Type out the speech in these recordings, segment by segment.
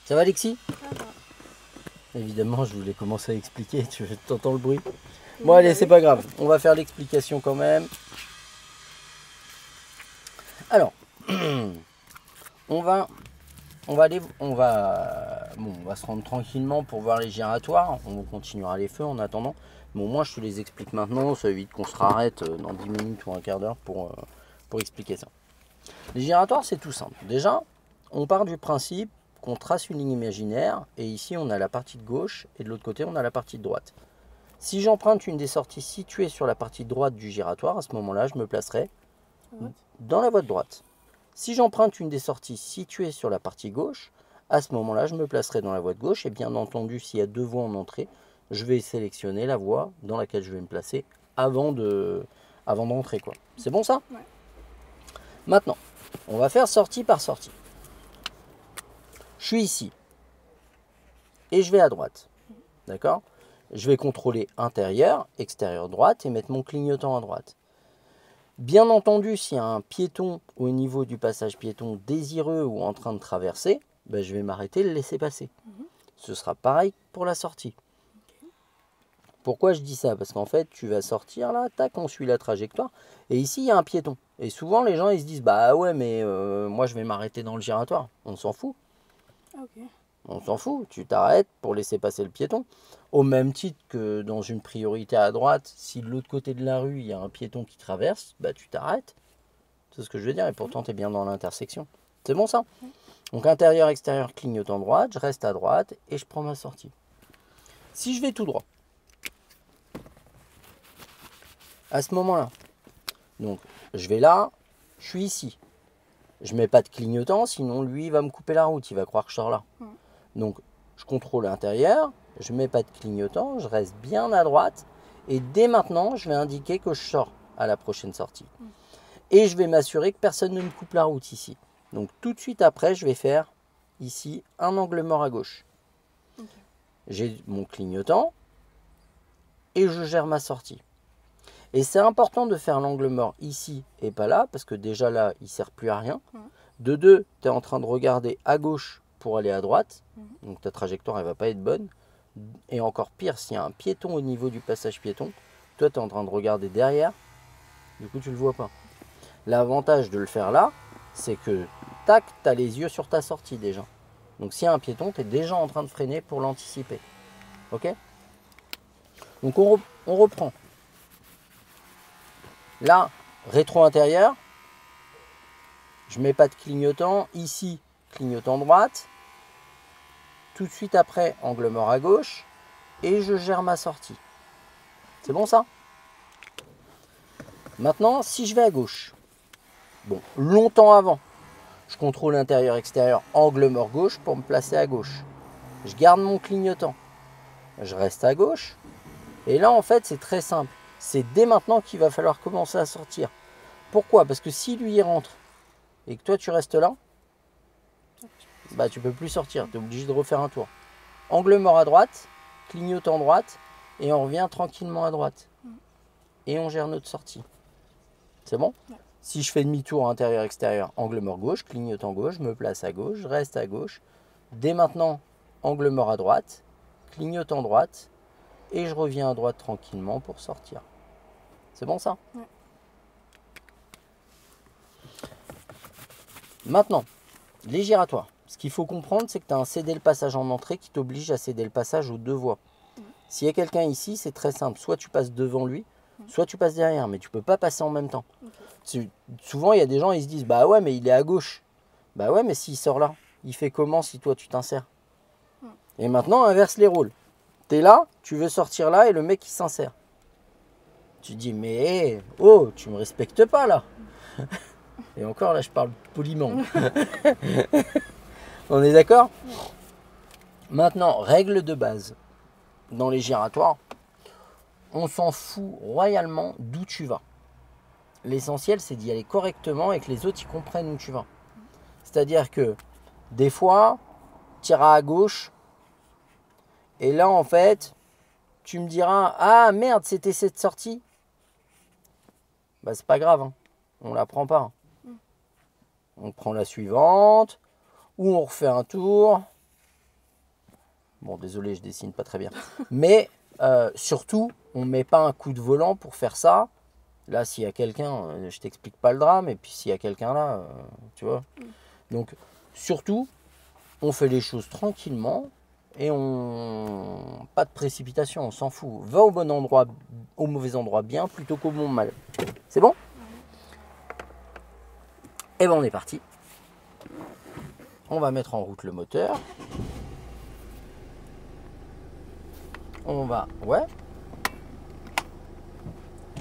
Ça va, Alexis? Ça va. Évidemment, je voulais commencer à expliquer. Tu entends le bruit? Bon, allez, c'est pas grave. On va faire l'explication quand même. Alors, on va se rendre tranquillement pour voir les giratoires. On continuera les feux en attendant. Bon, moi, je te les explique maintenant. Ça évite qu'on se rarrête dans 10 minutes ou un quart d'heure pour expliquer ça. Les giratoires, c'est tout simple. Déjà, on part du principe qu'on trace une ligne imaginaire. Et ici, on a la partie de gauche. Et de l'autre côté, on a la partie de droite. Si j'emprunte une des sorties situées sur la partie droite du giratoire, à ce moment-là, je me placerai dans la voie de droite. Si j'emprunte une des sorties situées sur la partie gauche, à ce moment-là, je me placerai dans la voie de gauche. Et bien entendu, s'il y a deux voies en entrée, je vais sélectionner la voie dans laquelle je vais me placer avant d'entrer. C'est bon ça? Ouais. Maintenant, on va faire sortie par sortie. Je suis ici et je vais à droite. D'accord? Je vais contrôler intérieur, extérieur droite et mettre mon clignotant à droite. Bien entendu, s'il y a un piéton au niveau du passage piéton désireux ou en train de traverser, ben je vais m'arrêter et le laisser passer. Ce sera pareil pour la sortie. Pourquoi je dis ça? Parce qu'en fait, tu vas sortir là, tac, on suit la trajectoire. Et ici, il y a un piéton. Et souvent, les gens, ils se disent, bah ouais, mais moi, je vais m'arrêter dans le giratoire. On s'en fout. Ok. On s'en fout. Tu t'arrêtes pour laisser passer le piéton. Au même titre que dans une priorité à droite, si de l'autre côté de la rue, il y a un piéton qui traverse, bah tu t'arrêtes. C'est ce que je veux dire. Et pourtant, tu es bien dans l'intersection. C'est bon ça? Donc intérieur, extérieur, clignotant droite. Je reste à droite et je prends ma sortie. Si je vais tout droit, à ce moment-là, donc je vais là, je suis ici. Je mets pas de clignotant, sinon lui il va me couper la route, il va croire que je sors là. Donc je contrôle l'intérieur, je mets pas de clignotant, je reste bien à droite et dès maintenant je vais indiquer que je sors à la prochaine sortie. Et je vais m'assurer que personne ne me coupe la route ici. Donc tout de suite après je vais faire ici un angle mort à gauche. J'ai mon clignotant et je gère ma sortie. Et c'est important de faire l'angle mort ici et pas là, parce que déjà là, il ne sert plus à rien. De deux, tu es en train de regarder à gauche pour aller à droite, donc ta trajectoire, elle ne va pas être bonne. Et encore pire, s'il y a un piéton au niveau du passage piéton, toi, tu es en train de regarder derrière, du coup, tu ne le vois pas. L'avantage de le faire là, c'est que, tac, tu as les yeux sur ta sortie déjà. Donc s'il y a un piéton, tu es déjà en train de freiner pour l'anticiper. Ok? Donc on reprend. Là, rétro intérieur, je mets pas de clignotant. Ici, clignotant droite. Tout de suite après, angle mort à gauche. Et je gère ma sortie. C'est bon ça? Maintenant, si je vais à gauche, bon, longtemps avant, je contrôle intérieur-extérieur, angle mort gauche pour me placer à gauche. Je garde mon clignotant. Je reste à gauche. Et là, en fait, c'est très simple. C'est dès maintenant qu'il va falloir commencer à sortir. Pourquoi? Parce que si lui il rentre et que toi tu restes là, bah tu peux plus sortir, tu es obligé de refaire un tour. Angle mort à droite, clignotant droite, et on revient tranquillement à droite. Et on gère notre sortie. C'est bon? Si je fais demi-tour intérieur-extérieur, angle mort gauche, clignotant gauche, je me place à gauche, je reste à gauche. Dès maintenant, angle mort à droite, clignotant droite, et je reviens à droite tranquillement pour sortir. C'est bon ça? Ouais. Maintenant, les giratoires. Ce qu'il faut comprendre, c'est que tu as un céder le passage en entrée qui t'oblige à céder le passage aux deux voies. S'il y a quelqu'un ici, c'est très simple. Soit tu passes devant lui, soit tu passes derrière, mais tu ne peux pas passer en même temps. Souvent, il y a des gens, ils se disent, bah ouais, mais il est à gauche. Bah ouais, mais s'il sort là, il fait comment si toi tu t'insères? Et maintenant, inverse les rôles. Tu es là, tu veux sortir là, et le mec, il s'insère. Tu dis, mais oh, tu me respectes pas là. Et encore, là, je parle poliment. On est d'accord? Maintenant, règle de base. Dans les giratoires, on s'en fout royalement d'où tu vas. L'essentiel, c'est d'y aller correctement et que les autres y comprennent où tu vas. C'est-à-dire que des fois, tu iras à gauche et là, en fait, tu me diras « Ah merde, c'était cette sortie !» Bah, c'est pas grave, hein. On la prend pas. On prend la suivante ou on refait un tour. Bon, désolé, je dessine pas très bien. Mais surtout, on ne met pas un coup de volant pour faire ça. Là, s'il y a quelqu'un, je t'explique pas le drame. Et puis, s'il y a quelqu'un là, tu vois. Donc, surtout, on fait les choses tranquillement. Et pas de précipitation, on s'en fout. Va au bon endroit, au mauvais endroit bien, plutôt qu'au bon mal. C'est bon? Et ben, on est parti. On va mettre en route le moteur. On va... Ouais.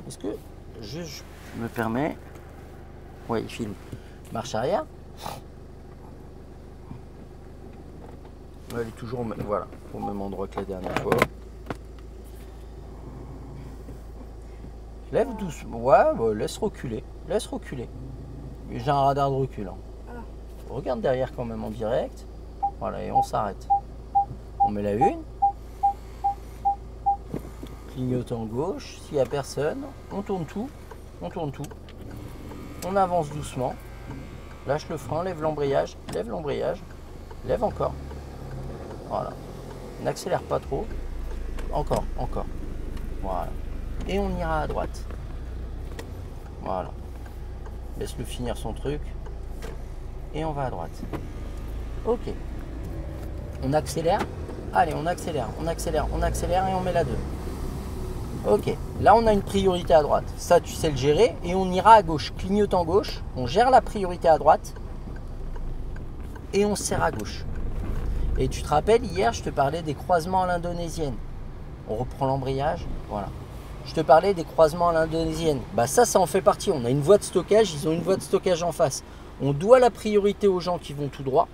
Est-ce que je me permets... Ouais, il filme. Marche arrière. Elle est toujours voilà, au même endroit que la dernière fois. Lève doucement. Ouais, bah, laisse reculer. Laisse reculer. J'ai un radar de recul. Hein. Regarde derrière quand même en direct. Voilà, et on s'arrête. On met la une. Clignotant gauche. S'il n'y a personne, on tourne tout. On tourne tout. On avance doucement. Lâche le frein, lève l'embrayage. Lève l'embrayage. Lève encore. Voilà. N'accélère pas trop. Encore, encore. Voilà. Et on ira à droite. Voilà. Laisse-le finir son truc. Et on va à droite. Ok. On accélère. Allez, on accélère, on accélère, on accélère et on met la 2. Ok. Là, on a une priorité à droite. Ça, tu sais le gérer. Et on ira à gauche. Clignotant gauche. On gère la priorité à droite. Et on serre à gauche. Et tu te rappelles, hier, je te parlais des croisements à l'indonésienne. On reprend l'embrayage. Voilà. Je te parlais des croisements à l'indonésienne. Bah ça en fait partie. On a une voie de stockage, ils ont une voie de stockage en face. On doit la priorité aux gens qui vont tout droit.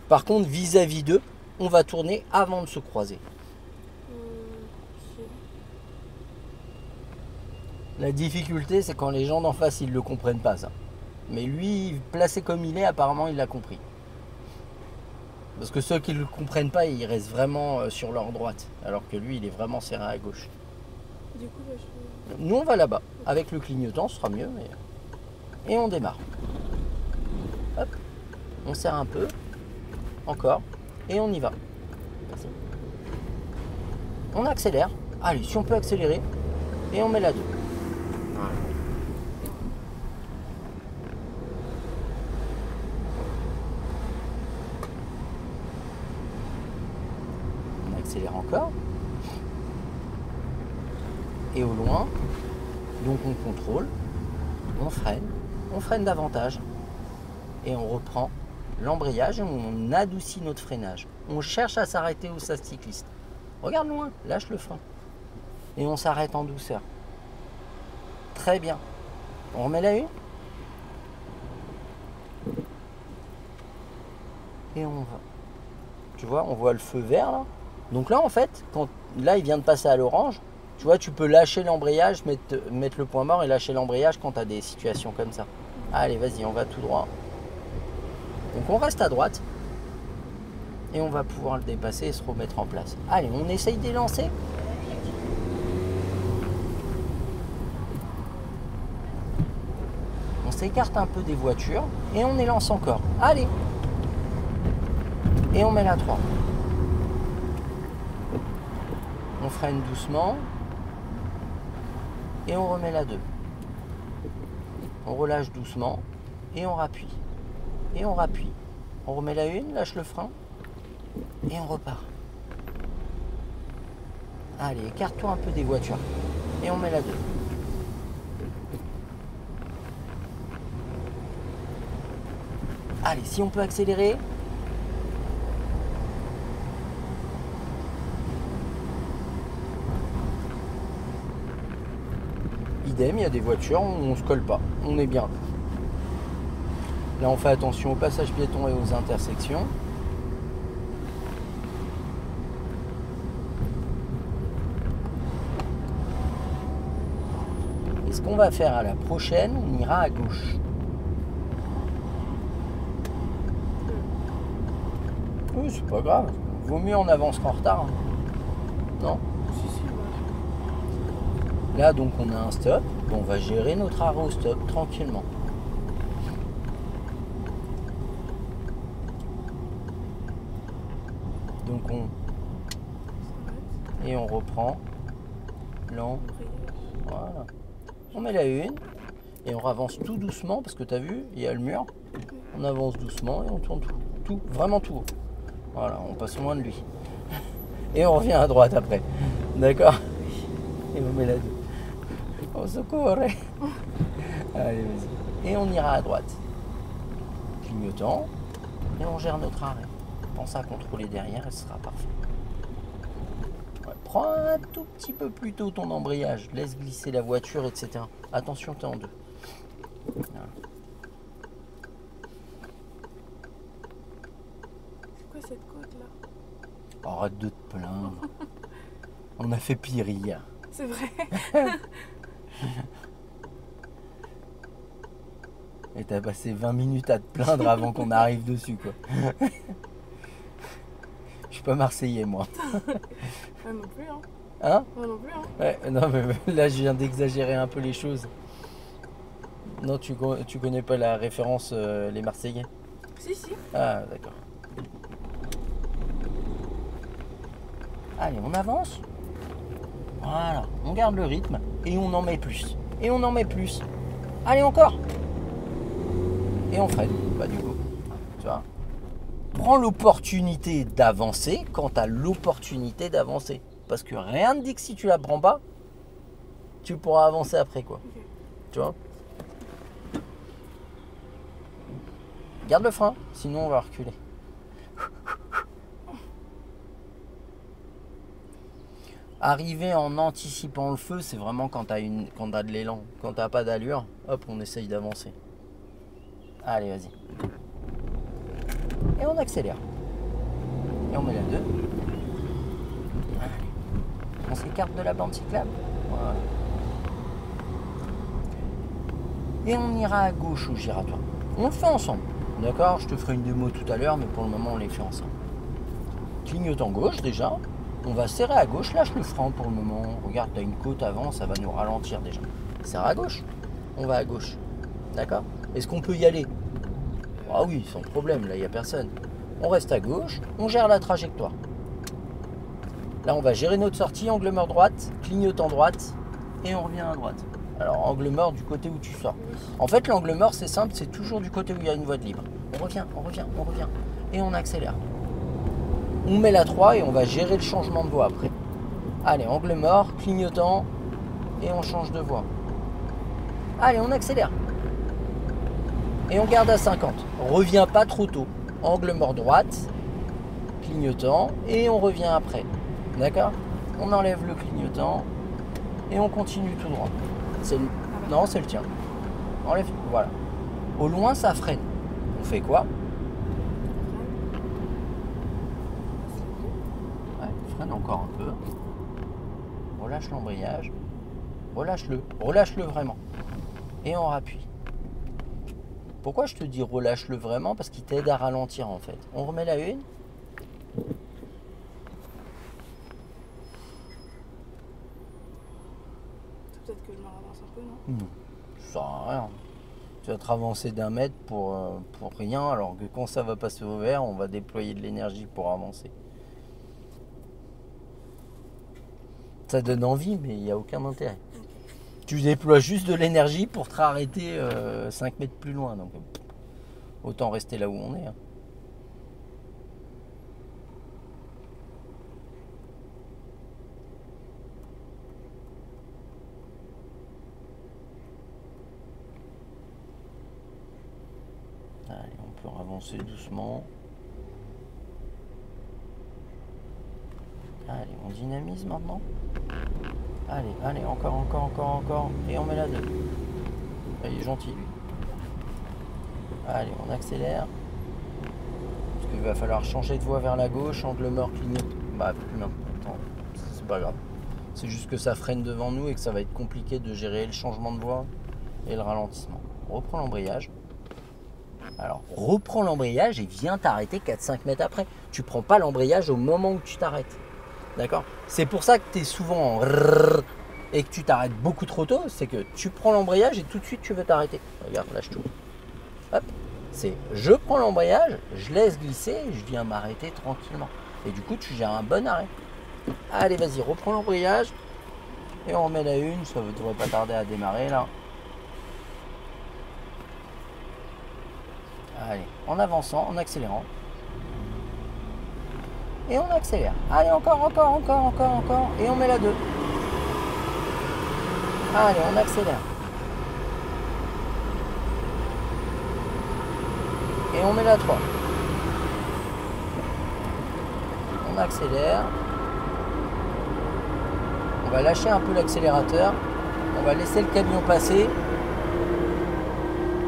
Par contre, vis-à-vis d'eux, on va tourner avant de se croiser. La difficulté, c'est quand les gens d'en face, ils ne le comprennent pas, ça. Mais lui, placé comme il est, apparemment, il l'a compris. Parce que ceux qui ne le comprennent pas, ils restent vraiment sur leur droite. Alors que lui, il est vraiment serré à gauche. Du coup, là, Nous, on va là-bas. Avec le clignotant, ce sera mieux. Mais... Et on démarre. Hop. On serre un peu. Encore. Et on y va. On accélère. Allez, si on peut accélérer. Et on met la 2. Voilà. On accélère encore. Et au loin, donc on contrôle, on freine davantage et on reprend l'embrayage et on adoucit notre freinage. On cherche à s'arrêter au sas cycliste. Regarde loin, lâche le frein et on s'arrête en douceur. Très bien. On remet la une et on va. Tu vois, on voit le feu vert là. Donc là en fait, là il vient de passer à l'orange. Tu vois, tu peux lâcher l'embrayage, mettre le point mort et lâcher l'embrayage quand tu as des situations comme ça. Allez, vas-y, on va tout droit. Donc on reste à droite. Et on va pouvoir le dépasser et se remettre en place. Allez, on essaye d'élancer. On s'écarte un peu des voitures et on élance encore. Allez. Et on met la 3. On freine doucement. Et on remet la 2. On relâche doucement et on rappuie. Et on rappuie. On remet la 1, lâche le frein et on repart. Allez, écarte-toi un peu des voitures et on met la 2. Allez, si on peut accélérer. Idem, il y a des voitures, on ne se colle pas, on est bien. Là, on fait attention aux passages piétons et aux intersections. Et ce qu'on va faire à la prochaine, on ira à gauche. Oui, c'est pas grave. Vaut mieux en avance qu'en retard. Non ? Là, donc, on a un stop. On va gérer notre arrêt au stop tranquillement. Donc, Et on reprend. Lent. Voilà. On met la une. Et on avance tout doucement parce que tu as vu, il y a le mur. On avance doucement et on tourne tout. Tout, vraiment tout haut. Voilà, on passe loin de lui. Et on revient à droite après. D'accord? Et on met la 2. On se corre. Allez, vas-y. Et on ira à droite. Clignotant. Et on gère notre arrêt. Pense à contrôler derrière et ce sera parfait. Ouais, prends un tout petit peu plus tôt ton embrayage. Laisse glisser la voiture, etc. Attention, t'es en 2. Voilà. C'est quoi cette côte là? Arrête de te plaindre. On a fait pire hier. C'est vrai. Et t'as passé 20 minutes à te plaindre avant qu'on arrive dessus, quoi. Je suis pas marseillais, moi. Moi non plus, hein. Hein? Moi non plus, hein. Ouais, non, mais là, je viens d'exagérer un peu les choses. Non, tu connais pas la référence les Marseillais? Si, si. Ah, d'accord. Allez, on avance. Voilà, on garde le rythme et on en met plus. Et on en met plus. Allez, encore. Et on freine, pas du coup. Tu vois? Prends l'opportunité d'avancer quand tu as l'opportunité d'avancer. Parce que rien ne dit que si tu la prends pas, tu pourras avancer après, quoi. Ok. Tu vois? Garde le frein, sinon on va reculer. Arriver en anticipant le feu, c'est vraiment quand tu as de l'élan. Quand tu n'as pas d'allure, hop, on essaye d'avancer. Allez, vas-y. Et on accélère. Et on met la 2. Allez. On s'écarte de la bande cyclable. Voilà. Et on ira à gauche au giratoire. On le fait ensemble. D'accord? Je te ferai une démo tout à l'heure, mais pour le moment, on les fait ensemble. Clignotant gauche déjà. On va serrer à gauche. Lâche le frein pour le moment. Regarde, tu as une côte avant, ça va nous ralentir déjà. Serre à gauche. On va à gauche. D'accord? Est-ce qu'on peut y aller? Ah oui, sans problème, là, il n'y a personne. On reste à gauche, on gère la trajectoire. Là, on va gérer notre sortie, angle mort droite, clignotant droite, et on revient à droite. Alors, angle mort du côté où tu sors. En fait, l'angle mort, c'est simple, c'est toujours du côté où il y a une voie de libre. On revient, on revient, on revient. Et on accélère. On met la 3 et on va gérer le changement de voie après. Allez, angle mort, clignotant, et on change de voie. Allez, on accélère. Et on garde à 50. Reviens pas trop tôt. Angle mort droite, clignotant, et on revient après. D'accord? On enlève le clignotant et on continue tout droit. C'est le... Non, c'est le tien. Enlève, voilà. Au loin, ça freine. On fait quoi? Ouais, freine encore un peu. Relâche l'embrayage. Relâche-le. Relâche-le vraiment. Et on rappuie. Pourquoi je te dis relâche-le vraiment? Parce qu'il t'aide à ralentir en fait. On remet la une. Peut-être que je me ravance un peu, non? Non, ça sert à rien. Tu vas te ravancer d'un mètre pour rien, alors que quand ça va passer au vert, on va déployer de l'énergie pour avancer. Ça donne envie, mais il n'y a aucun intérêt. Tu déploies juste de l'énergie pour te arrêter 5 mètres plus loin. Donc, autant rester là où on est. Hein. Allez, on peut avancer doucement. Allez, on dynamise maintenant. Allez, allez, encore. Et on met la 2. Il est gentil, lui. Allez, on accélère. Parce qu'il va falloir changer de voie vers la gauche, angle mort, clignote. Bah, plus maintenant. C'est pas grave. C'est juste que ça freine devant nous et que ça va être compliqué de gérer le changement de voie et le ralentissement. On reprend l'embrayage. Alors, reprends l'embrayage et viens t'arrêter 4-5 mètres après. Tu prends pas l'embrayage au moment où tu t'arrêtes. D'accord? C'est pour ça que tu es souvent en rrrr et que tu t'arrêtes beaucoup trop tôt. C'est que tu prends l'embrayage et tout de suite tu veux t'arrêter. Regarde, lâche tout. Hop. C'est je prends l'embrayage, je laisse glisser et je viens m'arrêter tranquillement. Et du coup, tu gères un bon arrêt. Allez, vas-y, reprends l'embrayage. Et on remet la une, ça ne devrait pas tarder à démarrer là. Allez, en avançant, en accélérant. Et on accélère. Allez, encore. Et on met la 2. Allez, on accélère. Et on met la 3. On accélère. On va lâcher un peu l'accélérateur. On va laisser le camion passer.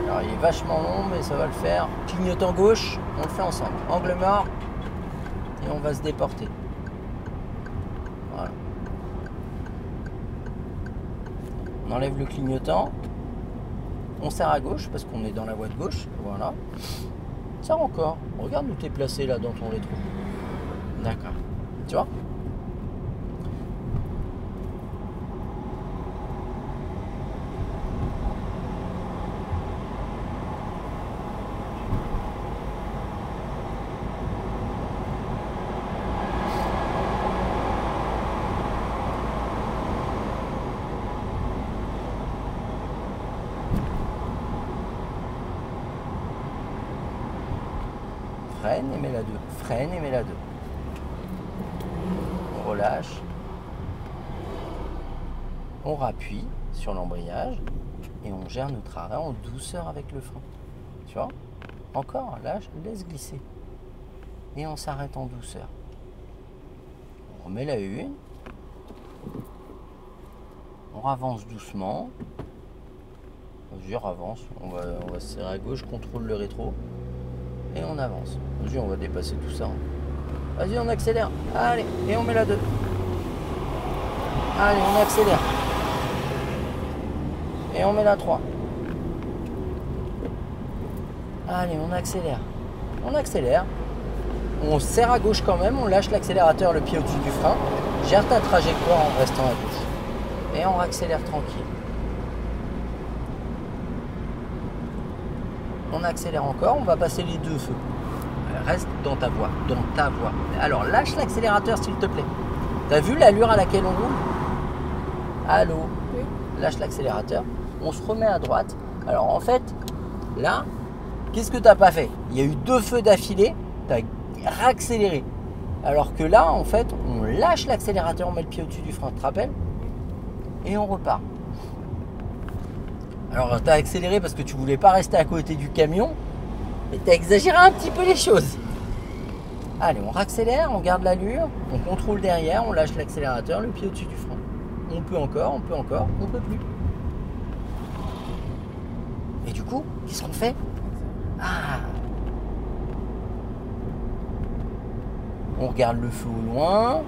Alors il est vachement long, mais ça va le faire. Clignotant gauche, on le fait ensemble. Angle mort. Et on va se déporter. Voilà. On enlève le clignotant. On serre à gauche parce qu'on est dans la voie de gauche. Voilà. Serre encore. Regarde où tu es placé là dans ton rétro. D'accord. Tu vois ? Freine et mets la 2. Freine et mets la 2. On relâche. On rappuie sur l'embrayage et on gère notre arrêt en douceur avec le frein. Tu vois ? Encore, lâche, laisse glisser. Et on s'arrête en douceur. On remet la une. On avance doucement. Vas-y, avance. On va se serrer à gauche, contrôle le rétro. Et on avance. Vas-y, on va dépasser tout ça. Vas-y, on accélère. Allez, et on met la 2. Allez, on accélère. Et on met la 3. Allez, on accélère. On accélère. On serre à gauche quand même. On lâche l'accélérateur, le pied au-dessus du frein. Gère ta trajectoire en restant à gauche. Et on accélère tranquille. On accélère encore, on va passer les 2 feux. Reste dans ta voie, Alors lâche l'accélérateur s'il te plaît. T'as vu l'allure à laquelle on roule? Allô? Oui. Lâche l'accélérateur. On se remet à droite. Alors en fait, là, qu'est-ce que t'as pas fait? Il y a eu 2 feux d'affilée, t'as réaccéléré. Alors que là, en fait, on lâche l'accélérateur, on met le pied au-dessus du frein, tu te rappelles? Et on repart. Alors, tu as accéléré parce que tu voulais pas rester à côté du camion, mais tu as exagéré un petit peu les choses. Allez, on réaccélère, on garde l'allure, on contrôle derrière, on lâche l'accélérateur, le pied au-dessus du frein. On peut encore, on peut plus. Et du coup, qu'est-ce qu'on fait? On regarde le feu au loin,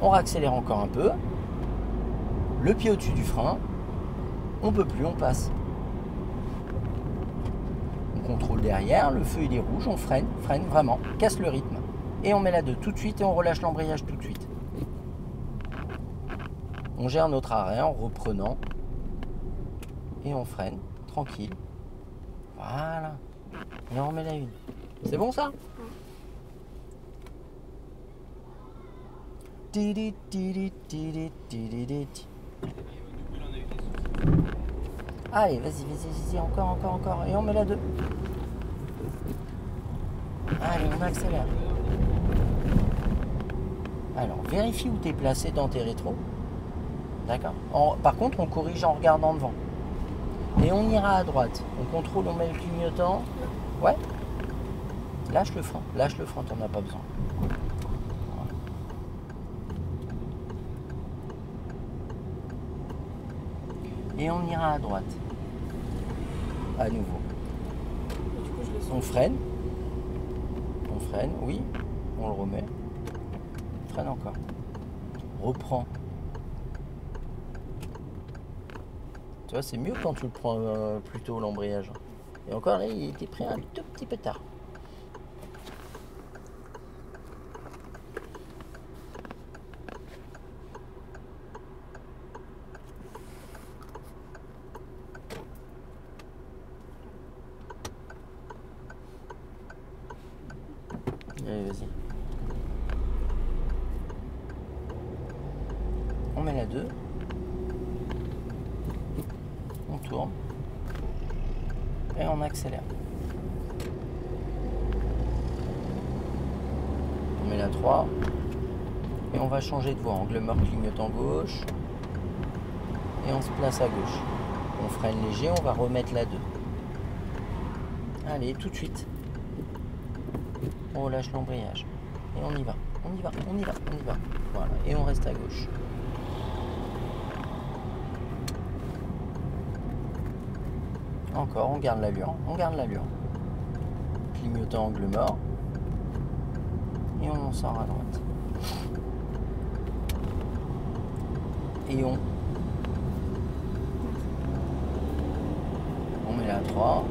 on réaccélère encore un peu, le pied au-dessus du frein. On peut plus, on passe. On contrôle derrière, le feu il est rouge, on freine vraiment, casse le rythme. Et on met la 2 tout de suite et on relâche l'embrayage tout de suite. On gère notre arrêt en reprenant. Et on freine, tranquille. Voilà. Et on remet la 1. C'est bon ça? Allez, vas-y, encore. Et on met la 2. Allez, on accélère. Alors, vérifie où tu es placé dans tes rétros. D'accord? Par contre, on corrige en regardant devant. Et on ira à droite. On contrôle, on met le clignotant. Ouais. Lâche le frein, t'en as pas besoin. Voilà. Et on ira à droite. À nouveau. Du coup, je le sens. On freine, oui, on le remet. Freine encore. Reprends. Tu vois, c'est mieux quand tu le prends plus tôt l'embrayage. Et encore là, il était pris un tout petit peu tard. Allez, vas-y. met la 2. On tourne. Et on accélère. On met la 3. Et on va changer de voie. Angle mort, clignotant gauche. Et on se place à gauche. On freine léger, on va remettre la 2. Allez, tout de suite. On relâche l'embrayage. Et on y va. On y va, on y va, on y va. Voilà, et on reste à gauche. Encore, on garde l'allure, on garde l'allure. Clignotant angle mort. Et on en sort à droite. Et on met la 3.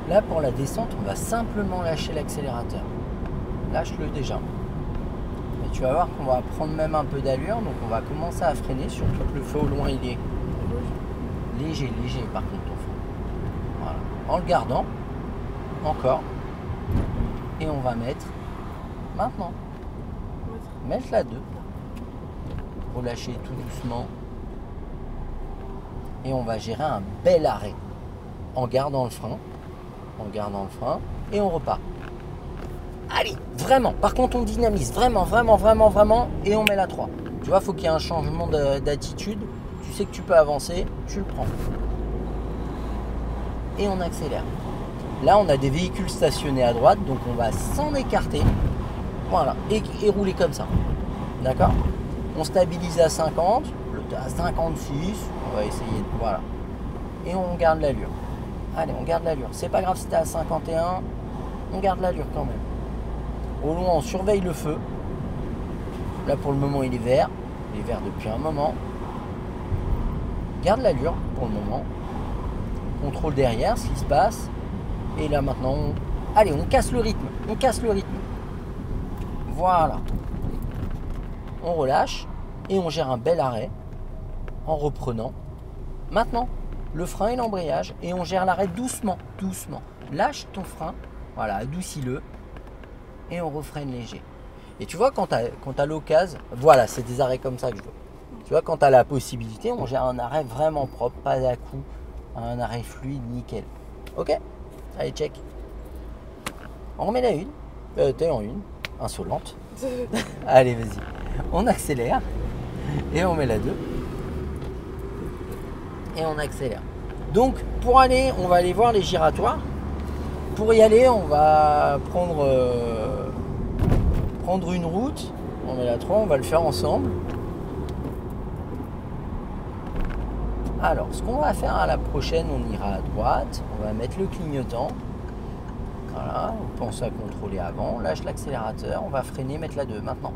Là, pour la descente, on va simplement lâcher l'accélérateur. Lâche-le déjà. Et tu vas voir qu'on va prendre même un peu d'allure, donc on va commencer à freiner, surtout que le feu au loin, il est léger, léger par contre ton feu. Voilà. En le gardant, encore. Et on va mettre, maintenant, mettre la 2. Relâcher tout doucement. Et on va gérer un bel arrêt. En gardant le frein. En gardant le frein et on repart. Allez, vraiment. Par contre, on dynamise vraiment, vraiment, vraiment, vraiment et on met la 3. Tu vois, il faut qu'il y ait un changement d'attitude. Tu sais que tu peux avancer, tu le prends. Et on accélère. Là, on a des véhicules stationnés à droite, donc on va s'en écarter. Voilà, et rouler comme ça. D'accord? On stabilise à 50, à 56, on va essayer de... Voilà. Et on garde l'allure. Allez, on garde l'allure. C'est pas grave si t'es à 51, on garde l'allure quand même. Au loin, on surveille le feu. Là, pour le moment, il est vert. Il est vert depuis un moment. Garde l'allure pour le moment. Contrôle derrière ce qui se passe. Et là, maintenant, allez, on casse le rythme. On casse le rythme. Voilà. On relâche et on gère un bel arrêt en reprenant. Maintenant, le frein et l'embrayage et on gère l'arrêt doucement, doucement. Lâche ton frein, voilà, adoucis-le et on refreine léger. Et tu vois, quand tu as l'occasion, voilà, c'est des arrêts comme ça que je veux. Tu vois, quand tu as la possibilité, on gère un arrêt vraiment propre, pas à coup, un arrêt fluide, nickel. Ok? Allez, check. On remet la 1. T'es en 1, insolente. Allez, vas-y. On accélère et on met la 2. Et on accélère. Donc pour aller, on va aller voir les giratoires. Pour y aller, on va prendre une route. On met la 3, on va le faire ensemble. Alors, ce qu'on va faire à la prochaine, on ira à droite. On va mettre le clignotant. Voilà, on pense à contrôler avant. On lâche l'accélérateur. On va freiner, mettre la 2 maintenant.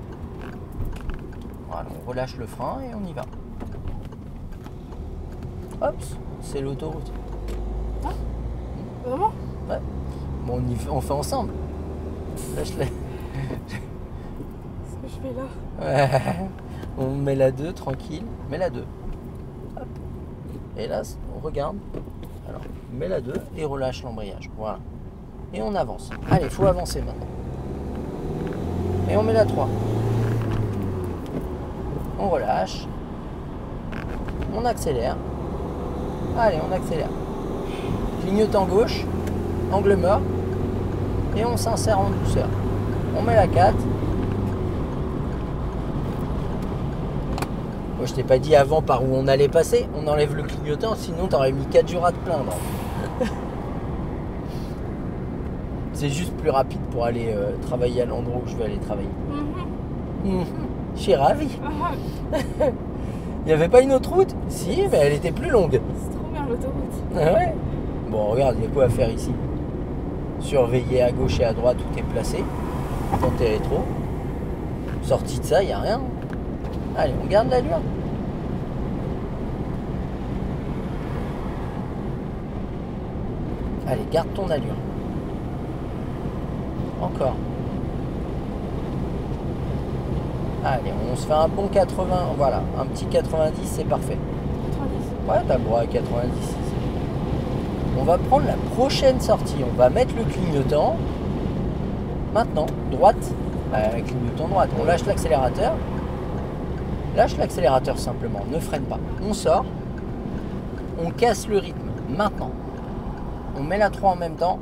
Voilà, on relâche le frein et on y va. Hop, c'est l'autoroute. Ah, vraiment? Ouais. Bon, on fait ensemble. Lâche-la. Ce que je fais là. Ouais. On met la 2, tranquille. Mets la 2. Hop. Et là, on regarde. Alors, on met la 2 et relâche l'embrayage. Voilà. Et on avance. Allez, il faut avancer maintenant. Et on met la 3. On relâche. On accélère. Allez, on accélère. Clignotant gauche, angle mort, et on s'insère en douceur. On met la 4. Moi, je t'ai pas dit avant par où on allait passer. On enlève le clignotant, sinon t'aurais mis 4 jours à te plaindre. C'est juste plus rapide pour aller travailler à l'endroit où je vais aller travailler. Je suis ravi. Il n'y avait pas une autre route? Si, mais elle était plus longue. C'est trop bien l'autoroute. Ah ouais? Bon, regarde, il y a quoi à faire ici? Surveiller à gauche et à droite où tu es placé. Dans tes rétros. Sorti de ça, il n'y a rien. Allez, on garde l'allure. Allez, garde ton allure. Encore. Allez, on se fait un bon 80. Voilà, un petit 90, c'est parfait. 90. Ouais, t'as le droit à 90. On va prendre la prochaine sortie. On va mettre le clignotant. Maintenant, droite. Clignotant droite. On lâche l'accélérateur. Lâche l'accélérateur simplement. Ne freine pas. On sort. On casse le rythme. Maintenant. On met la 3 en même temps.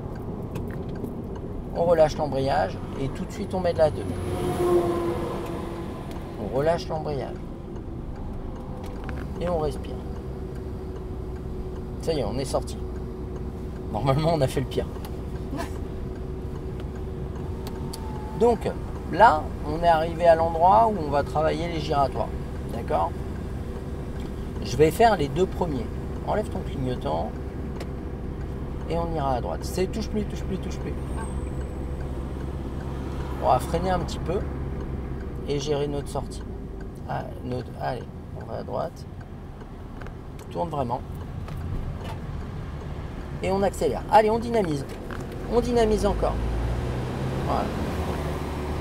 On relâche l'embrayage. Et tout de suite, on met de la 2. On relâche l'embrayage. Et on respire. Ça y est, on est sorti. Normalement, on a fait le pire. Donc, là, on est arrivé à l'endroit où on va travailler les giratoires. D'accord? Je vais faire les 2 premiers. Enlève ton clignotant. Et on ira à droite. C'est touche plus, touche plus, touche plus. On va freiner un petit peu. Et gérer notre sortie. Allez, on va à droite. Tourne vraiment. Et on accélère. Allez, on dynamise. On dynamise encore. Voilà.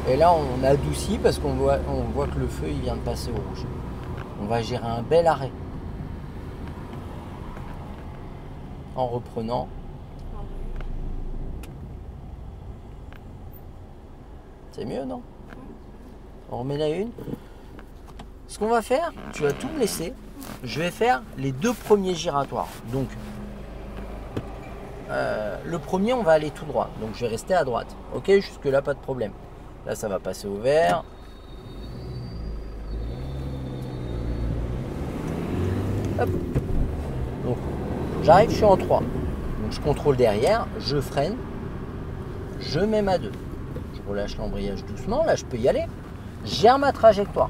Et là, on adoucit parce qu'on voit que le feu il vient de passer au rouge. On va gérer un bel arrêt. En reprenant. C'est mieux, non? On remet la une. Ce qu'on va faire, tu vas tout me laisser. Je vais faire les 2 premiers giratoires. Donc, le premier, on va aller tout droit. Donc, je vais rester à droite. Ok, jusque là, pas de problème. Là, ça va passer au vert. Hop. Donc, j'arrive, je suis en 3. Donc, je contrôle derrière, je freine, je mets ma 2. Je relâche l'embrayage doucement. Là, je peux y aller. Je gère ma trajectoire.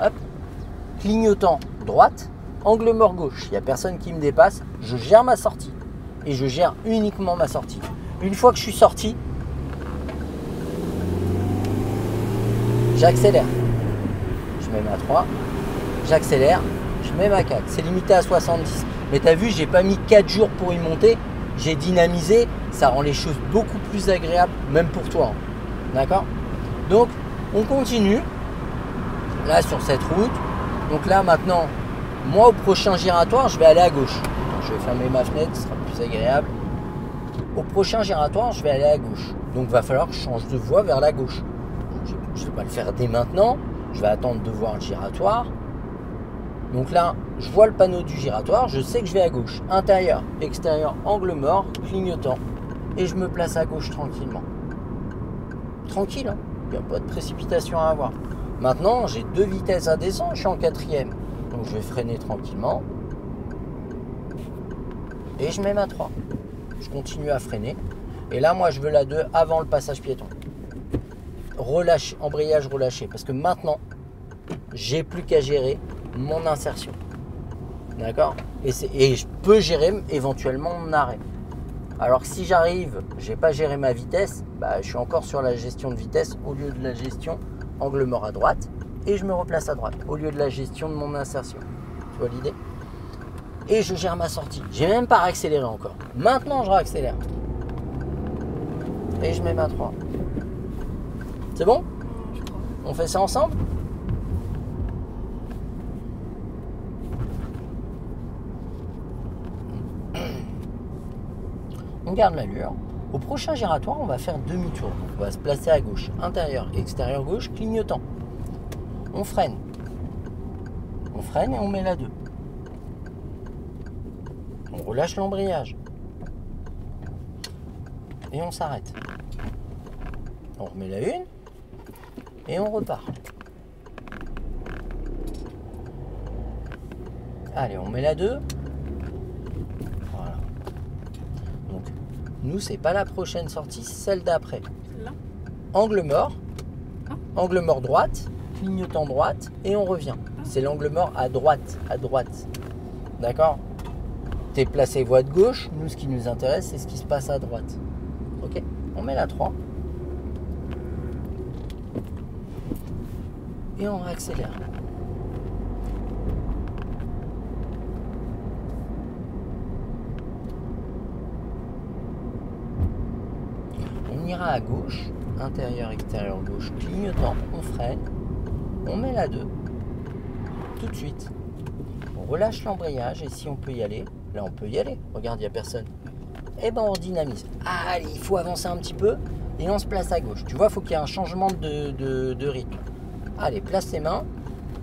Hop. Clignotant droite, angle mort gauche. Il n'y a personne qui me dépasse. Je gère ma sortie. Et je gère uniquement ma sortie. Une fois que je suis sorti, j'accélère. Je mets ma 3. J'accélère. Je mets ma 4. C'est limité à 70. Mais tu as vu, j'ai pas mis 4 jours pour y monter. J'ai dynamisé. Ça rend les choses beaucoup plus agréables, même pour toi. D'accord? Donc, on continue. Là, sur cette route. Donc là, maintenant, moi, au prochain giratoire, je vais aller à gauche. Je vais fermer ma fenêtre, ce sera plus agréable. Au prochain giratoire, je vais aller à gauche. Donc, il va falloir que je change de voie vers la gauche. Je ne vais pas le faire dès maintenant. Je vais attendre de voir le giratoire. Donc là, je vois le panneau du giratoire. Je sais que je vais à gauche. Intérieur, extérieur, angle mort, clignotant. Et je me place à gauche tranquillement. Tranquille, hein. Il n'y a pas de précipitation à avoir. Maintenant, j'ai 2 vitesses à descendre. Je suis en 4e. Donc, je vais freiner tranquillement. Et je mets ma 3. Je continue à freiner. Et là, moi, je veux la 2 avant le passage piéton. Relâche, embrayage relâché. Parce que maintenant, j'ai plus qu'à gérer mon insertion. D'accord? Et je peux gérer éventuellement mon arrêt. Alors que si j'arrive, je n'ai pas géré ma vitesse, bah, je suis encore sur la gestion de vitesse au lieu de la gestion angle mort à droite. Et je me replace à droite au lieu de la gestion de mon insertion. Tu vois l'idée? Et je gère ma sortie. J'ai même pas réaccéléré encore. Maintenant, je réaccélère. Et je mets ma 3. C'est bon? On fait ça ensemble? On garde l'allure. Au prochain giratoire, on va faire demi-tour. On va se placer à gauche. Intérieur et extérieur gauche, clignotant. On freine. On freine et on met la 2. On relâche l'embrayage. Et on s'arrête. On remet la 1. Et on repart. Allez, on met la 2. Voilà. Donc, nous, c'est pas la prochaine sortie, c'est celle d'après. Là. Angle mort. Angle mort droite. Clignotant droite. Et on revient. C'est l'angle mort à droite. À droite. D'accord? T'es placé voie de gauche. Nous, ce qui nous intéresse, c'est ce qui se passe à droite. Ok? On met la 3. Et on réaccélère. ira à gauche, intérieur, extérieur, gauche, clignotant, on freine, on met la 2, tout de suite. On relâche l'embrayage et si on peut y aller, là on peut y aller, regarde, il n'y a personne. Et ben on dynamise. Allez, il faut avancer un petit peu et on se place à gauche. Tu vois, il faut qu'il y ait un changement de rythme. Allez, place les mains.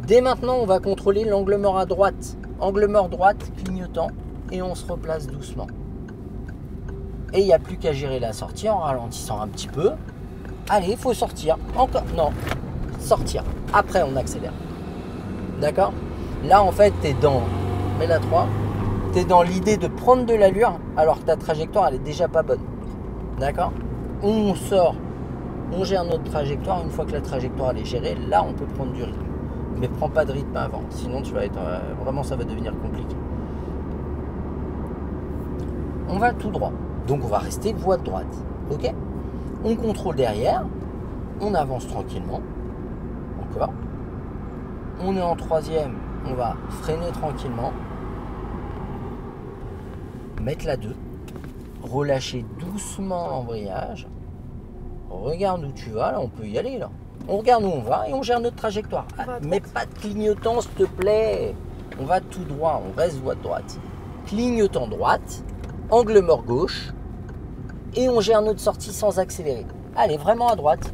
Dès maintenant, on va contrôler l'angle mort à droite. Angle mort droite, clignotant, et on se replace doucement. Et il n'y a plus qu'à gérer la sortie en ralentissant un petit peu. Allez, il faut sortir. Encore, non, sortir. Après, on accélère. D'accord? Là, en fait, tu es dans, mets la 3, tu es dans l'idée de prendre de l'allure alors que ta trajectoire, elle est déjà pas bonne. D'accord? On sort, on gère notre trajectoire. Une fois que la trajectoire, elle est gérée, là, on peut prendre du rythme. Mais prends pas de rythme avant, sinon tu vas être vraiment, ça va devenir compliqué. On va tout droit, donc on va rester voie de droite, ok? On contrôle derrière, on avance tranquillement, encore. On est en troisième, on va freiner tranquillement, mettre la 2, relâcher doucement l'embrayage. Regarde où tu vas, là on peut y aller là. On regarde où on va et on gère notre trajectoire. Mais pas de clignotant, s'il te plaît. On va tout droit, on reste voie de droite. Clignotant droite, angle mort gauche, et on gère notre sortie sans accélérer. Allez, vraiment à droite.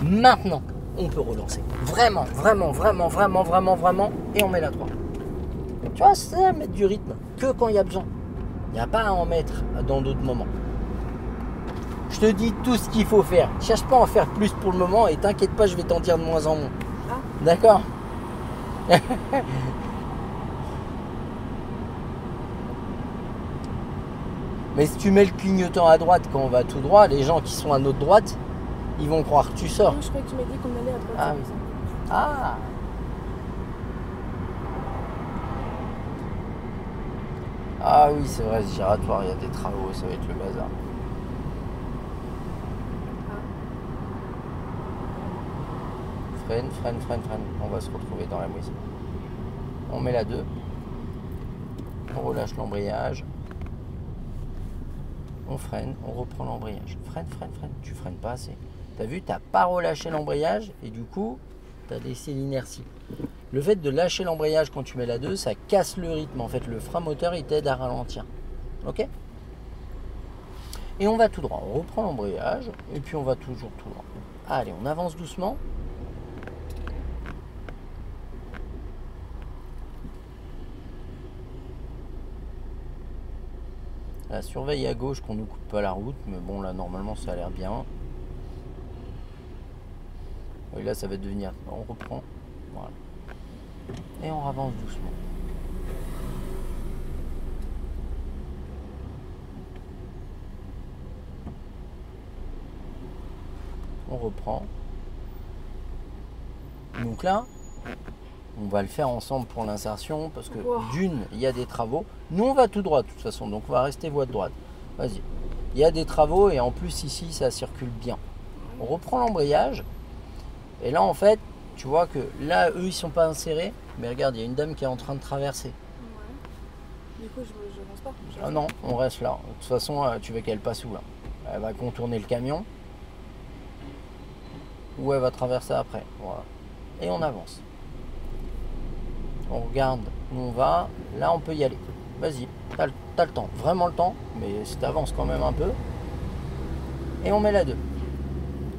Maintenant, on peut relancer. Vraiment, vraiment, vraiment, vraiment, vraiment, vraiment, et on met la 3. Tu vois, c'est ça, mettre du rythme, que quand il y a besoin. Il n'y a pas à en mettre dans d'autres moments. Je te dis tout ce qu'il faut faire. Cherche pas à en faire plus pour le moment et t'inquiète pas, je vais t'en dire de moins en moins. Ah. D'accord? Mais si tu mets le clignotant à droite quand on va tout droit, les gens qui sont à notre droite, ils vont croire que tu sors. Non, je croyais que tu m'as dit qu'on allait à droite. Ah oui. Ah. Ah oui, c'est vrai, ce giratoire, il y a des travaux, ça va être le bazar. Freine, freine, freine, freine. On va se retrouver dans la mouise. On met la 2. On relâche l'embrayage. On freine, on reprend l'embrayage. Freine, freine, freine. Tu freines pas assez. T'as vu, t'as pas relâché l'embrayage et du coup, t'as laissé l'inertie. Le fait de lâcher l'embrayage quand tu mets la 2, ça casse le rythme. En fait, le frein moteur, il t'aide à ralentir. Ok? Et on va tout droit. On reprend l'embrayage et puis on va toujours tout droit. Allez, on avance doucement. La surveille à gauche qu'on ne nous coupe pas la route, mais bon là normalement ça a l'air bien. Oui, là ça va devenir. On reprend. Voilà. Et on avance doucement. On reprend. Donc là, on va le faire ensemble pour l'insertion parce que d'une, il y a des travaux. Nous, on va tout droit de toute façon, donc on va rester voie de droite. Vas-y. Il y a des travaux et en plus ici, ça circule bien. On reprend l'embrayage. Et là, en fait, tu vois que là, eux, ils sont pas insérés. Mais regarde, il y a une dame qui est en train de traverser. Ouais. Du coup, je n'avance pas. Ah non, on reste là. De toute façon, tu veux qu'elle passe où là? Elle va contourner le camion. Ou elle va traverser après. Voilà. Et on avance. On regarde où on va. Là, on peut y aller. Vas-y, t'as le temps. Vraiment le temps. Mais si t'avances quand même un peu. Et on met la 2.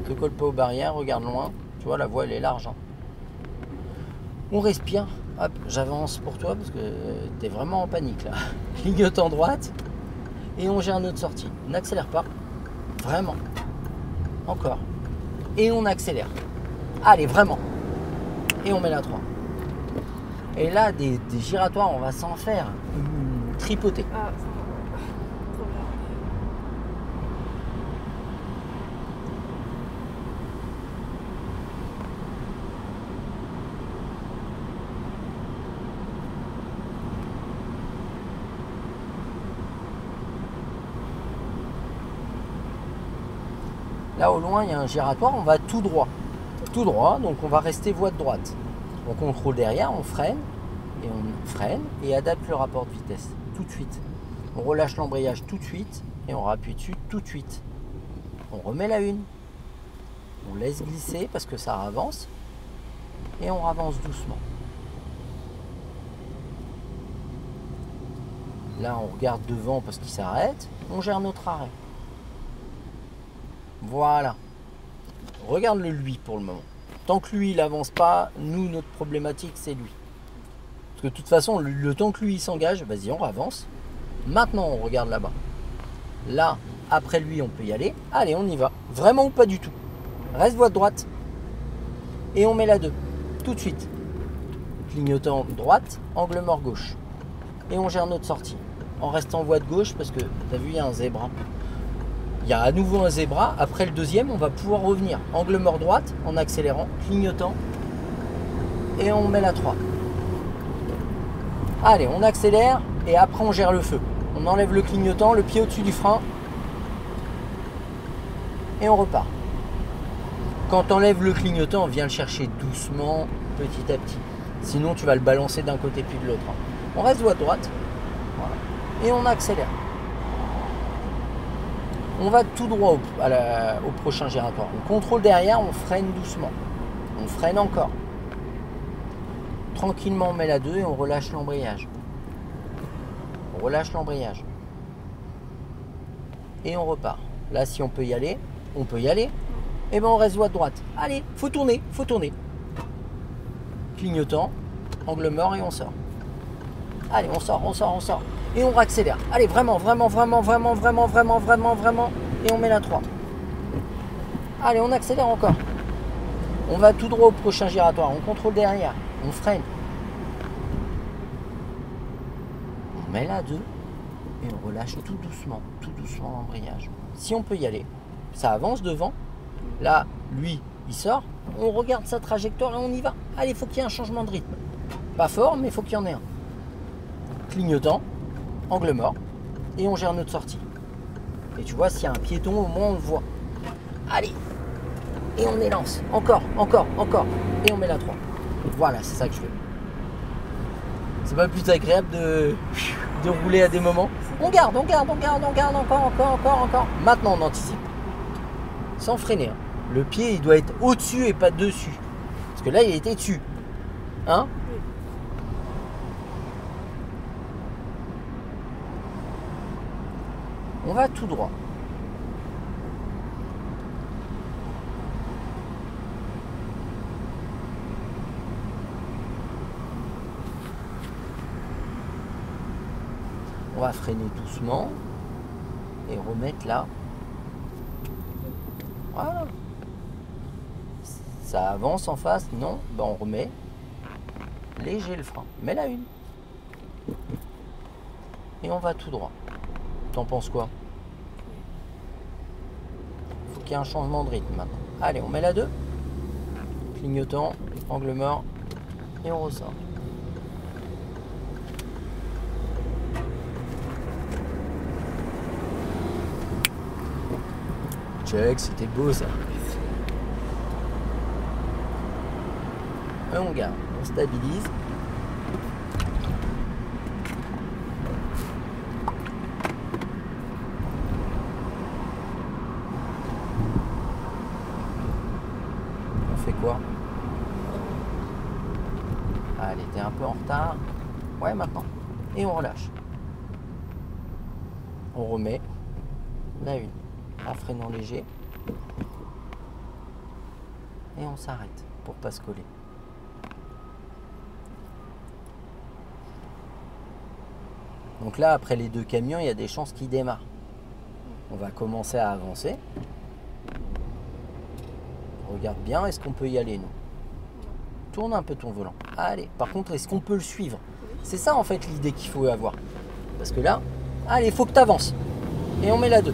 Ne colle pas aux barrières. Regarde loin. Tu vois, la voie, elle est large. Hein. On respire. Hop, j'avance pour toi parce que t'es vraiment en panique là. Clignote en droite. Et on gère notre sortie. On n'accélère pas. Vraiment. Encore. Et on accélère. Allez, vraiment. Et on met la 3. Et là, des giratoires, on va s'en faire tripoter. Ah, ça va. Trop bien. Là, au loin, il y a un giratoire, on va tout droit. Tout droit, donc on va rester voie de droite. On contrôle derrière, on freine et adapte le rapport de vitesse tout de suite. On relâche l'embrayage tout de suite et on rappuie dessus tout de suite. On remet la une. On laisse glisser parce que ça avance. Et on avance doucement. Là, on regarde devant parce qu'il s'arrête. On gère notre arrêt. Voilà. Regarde-le lui pour le moment. Tant que lui, il avance pas, nous, notre problématique, c'est lui. Parce que de toute façon, le temps que lui, il s'engage, vas-y, on avance. Maintenant, on regarde là-bas. Là, après lui, on peut y aller. Allez, on y va. Vraiment ou pas du tout. Reste voie de droite. Et on met la 2. Tout de suite. Clignotant droite, angle mort gauche. Et on gère notre sortie. En restant voie de gauche, parce que tu as vu, il y a un zébra. Il y a à nouveau un zébra. Après le deuxième, on va pouvoir revenir. Angle mort droite, en accélérant, clignotant. Et on met la 3. Allez, on accélère. Et après, on gère le feu. On enlève le clignotant, le pied au-dessus du frein. Et on repart. Quand tu enlèves le clignotant, viens le chercher doucement, petit à petit. Sinon, tu vas le balancer d'un côté puis de l'autre. On reste voie droite. Voilà. Et on accélère. On va tout droit au prochain giratoire. On contrôle derrière, on freine doucement. On freine encore. Tranquillement, on met la 2 et on relâche l'embrayage. On relâche l'embrayage. Et on repart. Là, si on peut y aller, on peut y aller. Et bien, on reste voie droite. Allez, faut tourner, faut tourner. Clignotant, angle mort et on sort. Allez, on sort, on sort, on sort. Et on accélère. Allez, vraiment, vraiment, vraiment, vraiment, vraiment, vraiment, vraiment, vraiment. Et on met la 3. Allez, on accélère encore. On va tout droit au prochain giratoire. On contrôle derrière. On freine. On met la 2. Et on relâche tout doucement l'embrayage. Si on peut y aller. Ça avance devant. Là, lui, il sort. On regarde sa trajectoire et on y va. Allez, il faut qu'il y ait un changement de rythme. Pas fort, mais il faut qu'il y en ait un. Clignotant, angle mort, et on gère notre sortie. Et tu vois, s'il y a un piéton, au moins on le voit. Allez, et on élance. Encore, encore, encore. Et on met la 3. Voilà, c'est ça que je veux. C'est pas plus agréable de rouler à des moments. On garde, on garde, on garde, on garde, encore, encore, encore, encore. Maintenant, on anticipe. Sans freiner. Hein. Le pied, il doit être au-dessus et pas dessus. Parce que là, il était dessus. Hein ? On va tout droit. On va freiner doucement et remettre là. Voilà. Ça avance en face, non? Ben on remet léger le frein. Mets la 1. Et on va tout droit. T'en penses quoi? Il faut qu'il y ait un changement de rythme maintenant. Allez, on met la 2. Clignotant, angle mort. Et on ressort. Check, c'était beau ça. Et on garde, on stabilise. On fait quoi? Allez, t'es un peu en retard. Ouais, maintenant. Et on relâche. On remet la 1. En freinant léger. Et on s'arrête pour pas se coller. Donc là, après les 2 camions, il y a des chances qu'ils démarrent. On va commencer à avancer. Regarde bien, est-ce qu'on peut y aller, nous? Tourne un peu ton volant. Allez, par contre, est-ce qu'on peut le suivre? C'est ça, en fait, l'idée qu'il faut avoir. Parce que là, allez, il faut que tu avances. Et on met la 2.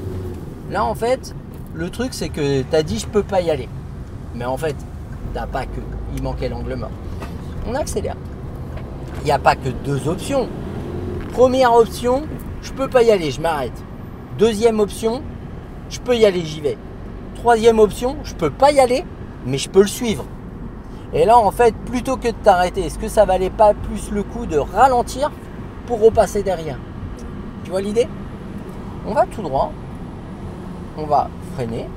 Là, en fait, le truc, c'est que tu as dit, je peux pas y aller. Mais en fait, t'as pas que. Il manquait l'angle mort. On accélère. Il n'y a pas que 2 options. Première option, je peux pas y aller, je m'arrête. Deuxième option, je peux y aller, j'y vais. Troisième option, je peux pas y aller, mais je peux le suivre. Et là, en fait, plutôt que de t'arrêter, est-ce que ça valait pas plus le coup de ralentir pour repasser derrière? Tu vois l'idée? On va tout droit. On va freiner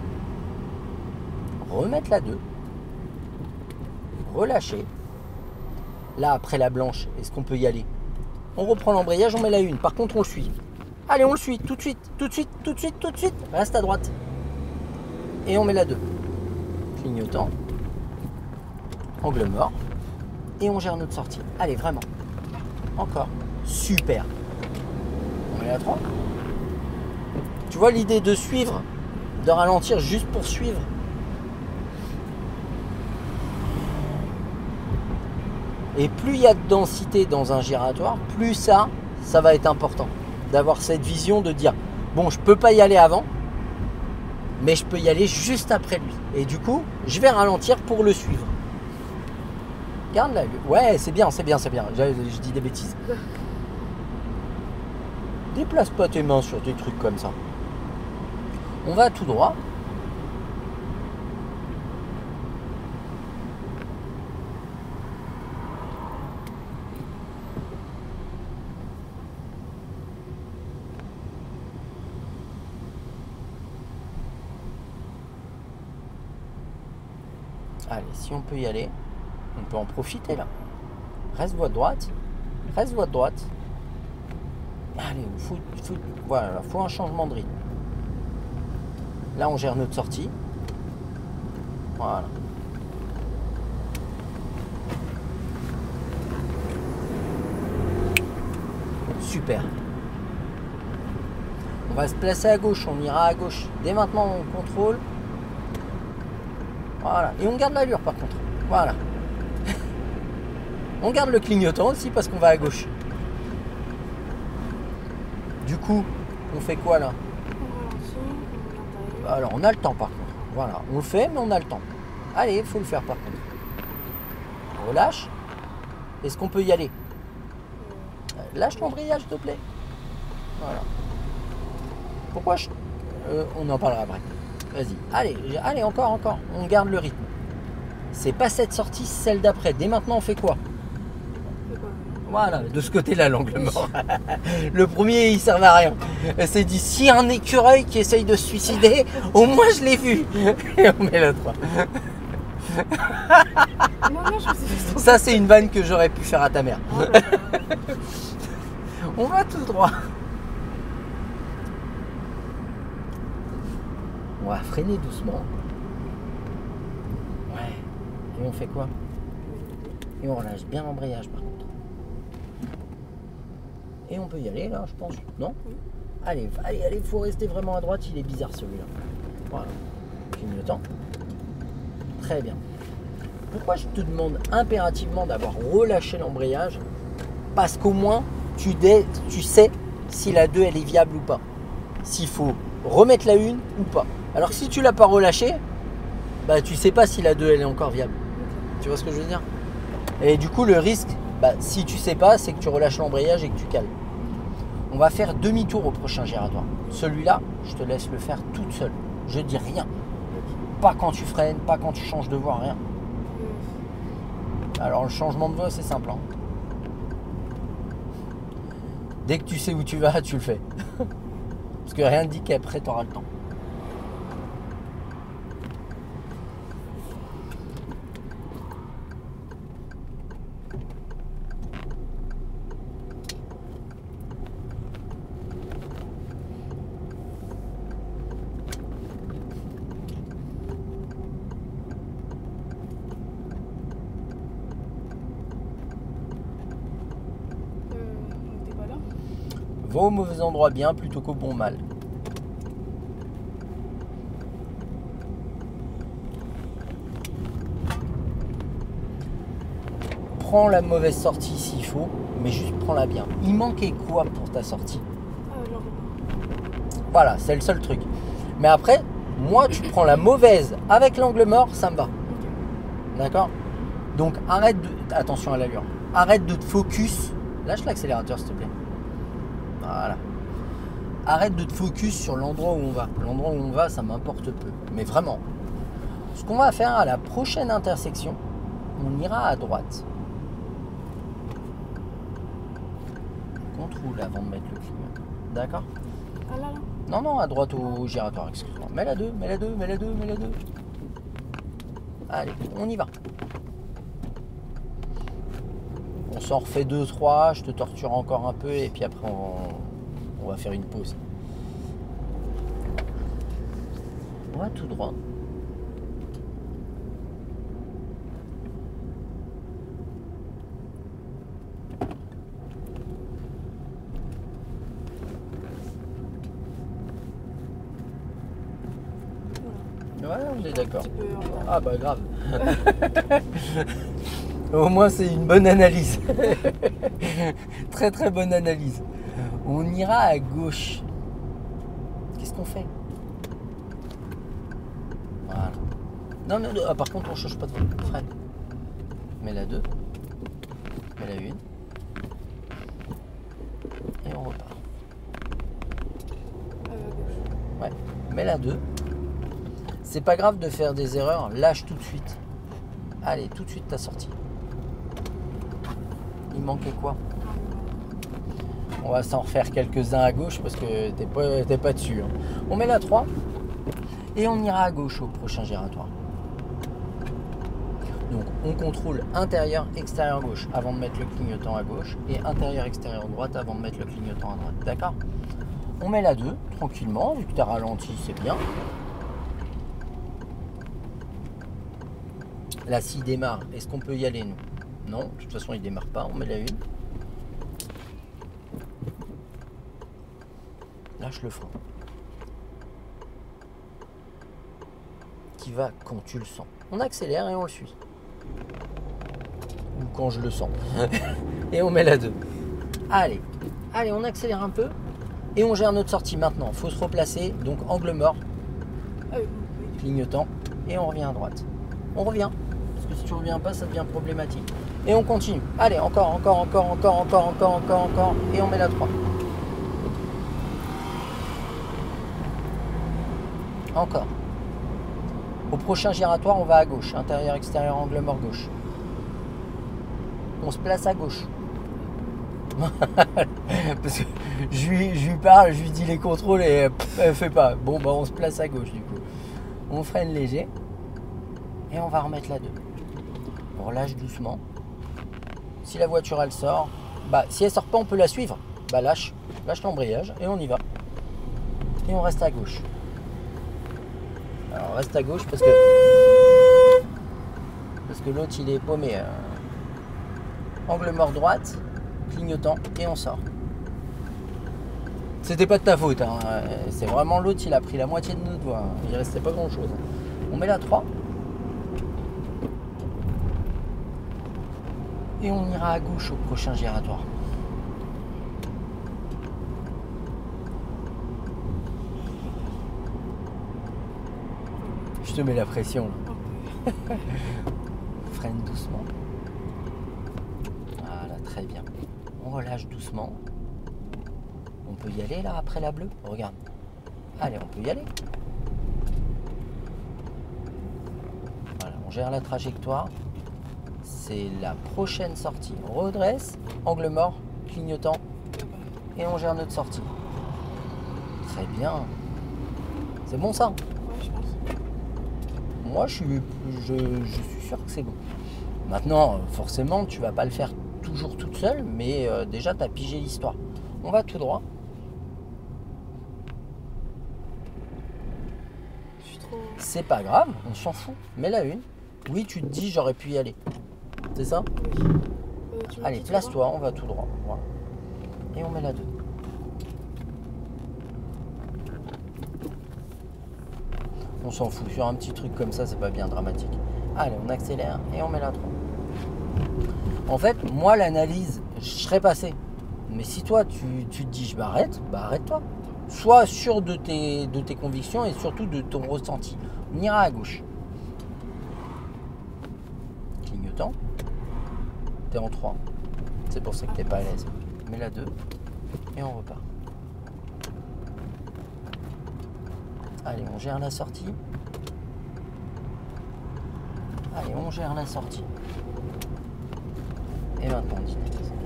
remettre la 2, relâcher. Là, après la blanche, est-ce qu'on peut y aller? On reprend l'embrayage, on met la 1. Par contre, on le suit. Allez, on le suit, tout de suite, tout de suite, tout de suite, tout de suite. Reste à droite. Et on met la 2. Clignotant. Angle mort. Et on gère notre sortie. Allez, vraiment. Encore. Super. On met la 3. Tu vois l'idée de suivre, de ralentir juste pour suivre. Et plus il y a de densité dans un giratoire, plus ça va être important. D'avoir cette vision de dire, bon, je peux pas y aller avant, mais je peux y aller juste après lui. Et du coup, je vais ralentir pour le suivre. Garde là. Ouais, c'est bien, c'est bien, c'est bien. Je dis des bêtises. Déplace pas tes mains sur des trucs comme ça. On va tout droit. Allez, si on peut y aller, on peut en profiter là. Reste voie droite. Reste voie droite. Allez, voilà, faut un changement de rythme. Là, on gère notre sortie. Voilà. Super. On va se placer à gauche, on ira à gauche. Dès maintenant, on contrôle. Voilà. Et on garde l'allure par contre. Voilà. On garde le clignotant aussi parce qu'on va à gauche. Du coup, on fait quoi là? Alors, on a le temps par contre. Voilà. On le fait, mais on a le temps. Allez, il faut le faire par contre. Relâche. Est-ce qu'on peut y aller? Lâche l'embrayage, s'il te plaît. Voilà. Pourquoi on en parlera après. Vas-y. Allez, encore. On garde le rythme. C'est pas cette sortie, c'est celle d'après. Dès maintenant, on fait quoi? Voilà, de ce côté-là, l'angle mort. Le premier, il servait à rien. Elle s'est dit, si un écureuil qui essaye de se suicider, au moins je l'ai vu. Et on met la 3. Ça, c'est une vanne que j'aurais pu faire à ta mère. On va tout droit. On va freiner doucement. Ouais. Et on fait quoi? Et on relâche bien l'embrayage par contre. Et on peut y aller là, je pense. Non? Allez, il faut rester vraiment à droite. Il est bizarre celui-là. Voilà. Clignotant. Très bien. Pourquoi je te demande impérativement d'avoir relâché l'embrayage? Parce qu'au moins, tu sais si la 2 elle est viable ou pas. S'il faut remettre la 1 ou pas. Alors si tu l'as pas relâché, bah tu sais pas si la 2 elle est encore viable. Tu vois ce que je veux dire? Et du coup le risque, si tu sais pas, c'est que tu relâches l'embrayage et que tu cales. On va faire demi-tour au prochain giratoire. Celui-là, je te laisse le faire toute seule. Je dis rien. Pas quand tu freines, pas quand tu changes de voie, rien. Alors le changement de voie c'est simple. Hein. Dès que tu sais où tu vas, tu le fais. Parce que rien ne dit qu'après tu auras le temps. Va au mauvais endroit bien plutôt qu'au bon mal. Prends la mauvaise sortie s'il faut, mais juste prends-la bien. Il manquait quoi pour ta sortie? Voilà, c'est le seul truc. Mais après, moi, tu prends la mauvaise avec l'angle mort, ça me va. D'accord? Donc, arrête de... Attention à l'allure. Arrête de te focus. Lâche l'accélérateur, s'il te plaît. Voilà. Arrête de te focus sur l'endroit où on va. L'endroit où on va, ça m'importe peu. Mais vraiment. Ce qu'on va faire à la prochaine intersection, on ira à droite. Contrôle avant de mettre le clignotant. D'accord? Ah là. Non, à droite au giratoire, excuse-moi. Mets la 2. Allez, on y va. On s'en refait 2-3, je te torture encore un peu et puis après on va faire une pause. On va tout droit. Ouais, on est d'accord. Ah bah grave. Au moins c'est une bonne analyse. Très très bonne analyse. On ira à gauche. Qu'est-ce qu'on fait? Voilà. Non, non, non. Ah, par contre on change pas de voie. Freine. Mets la 2. Mets la 1. Et on repart. Ouais. Mets la 2. C'est pas grave de faire des erreurs. Lâche tout de suite. Allez, tout de suite ta sortie. Il manquait quoi? On va s'en refaire quelques-uns à gauche parce que t'es pas dessus. Hein. On met la 3 et on ira à gauche au prochain giratoire. Donc on contrôle intérieur, extérieur gauche avant de mettre le clignotant à gauche et intérieur, extérieur droite avant de mettre le clignotant à droite. D'accord? On met la 2 tranquillement, vu que tu as ralenti, c'est bien. Là, s'il démarre, est-ce qu'on peut y aller nous? Non, de toute façon il démarre pas, on met la 1. Lâche le frein. Qui va quand tu le sens. On accélère et on le suit. Ou quand je le sens. Et on met la 2. Allez, allez, on accélère un peu. Et on gère notre sortie maintenant. Il faut se replacer. Donc angle mort. Clignotant. Et on revient à droite. On revient. Parce que si tu ne reviens pas, ça devient problématique. Et on continue. Allez, encore. Et on met la 3. Encore. Au prochain giratoire, on va à gauche. Intérieur, extérieur, angle mort, gauche. On se place à gauche. Parce que je lui parle, je lui dis les contrôles et elle fait pas. Bon, bah on se place à gauche du coup. On freine léger. Et on va remettre la 2. On relâche doucement. Si la voiture elle sort, bah si elle sort pas, on peut la suivre. Bah lâche l'embrayage et on y va. Et on reste à gauche. Alors reste à gauche parce que l'autre il est paumé. Angle mort droite, clignotant et on sort. C'était pas de ta faute, hein. C'est vraiment l'autre, il a pris la moitié de notre voie. Il restait pas grand chose. On met la 3. Et on ira à gauche au prochain giratoire. Je te mets la pression. Freine doucement. Voilà, très bien. On relâche doucement. On peut y aller là après la bleue? Regarde. Allez, on peut y aller. Voilà, on gère la trajectoire. C'est la prochaine sortie. On redresse, angle mort, clignotant. Et on gère notre sortie. Très bien. C'est bon ça? Ouais, je pense. Moi, je suis sûr que c'est bon. Maintenant, forcément, tu vas pas le faire toujours toute seule, mais déjà, tu as pigé l'histoire. On va tout droit. Je suis trop... C'est pas grave, on s'en fout. Mets la 1. Oui, tu te dis, j'aurais pu y aller. C'est ça? Oui. Allez, place-toi, on va tout droit. Voilà. Et on met la 2. On s'en fout, sur un petit truc comme ça, c'est pas bien dramatique. Allez, on accélère et on met la 3. En fait, moi, l'analyse, je serais passé. Mais si toi, tu te dis, je m'arrête, bah arrête-toi. Sois sûr de tes convictions et surtout de ton ressenti. On ira à gauche. Clignotant. T'es en 3. C'est pour ça que t'es pas à l'aise. Mets la 2 et on repart. Allez, on gère la sortie. Allez, on gère la sortie. Et maintenant, on dit,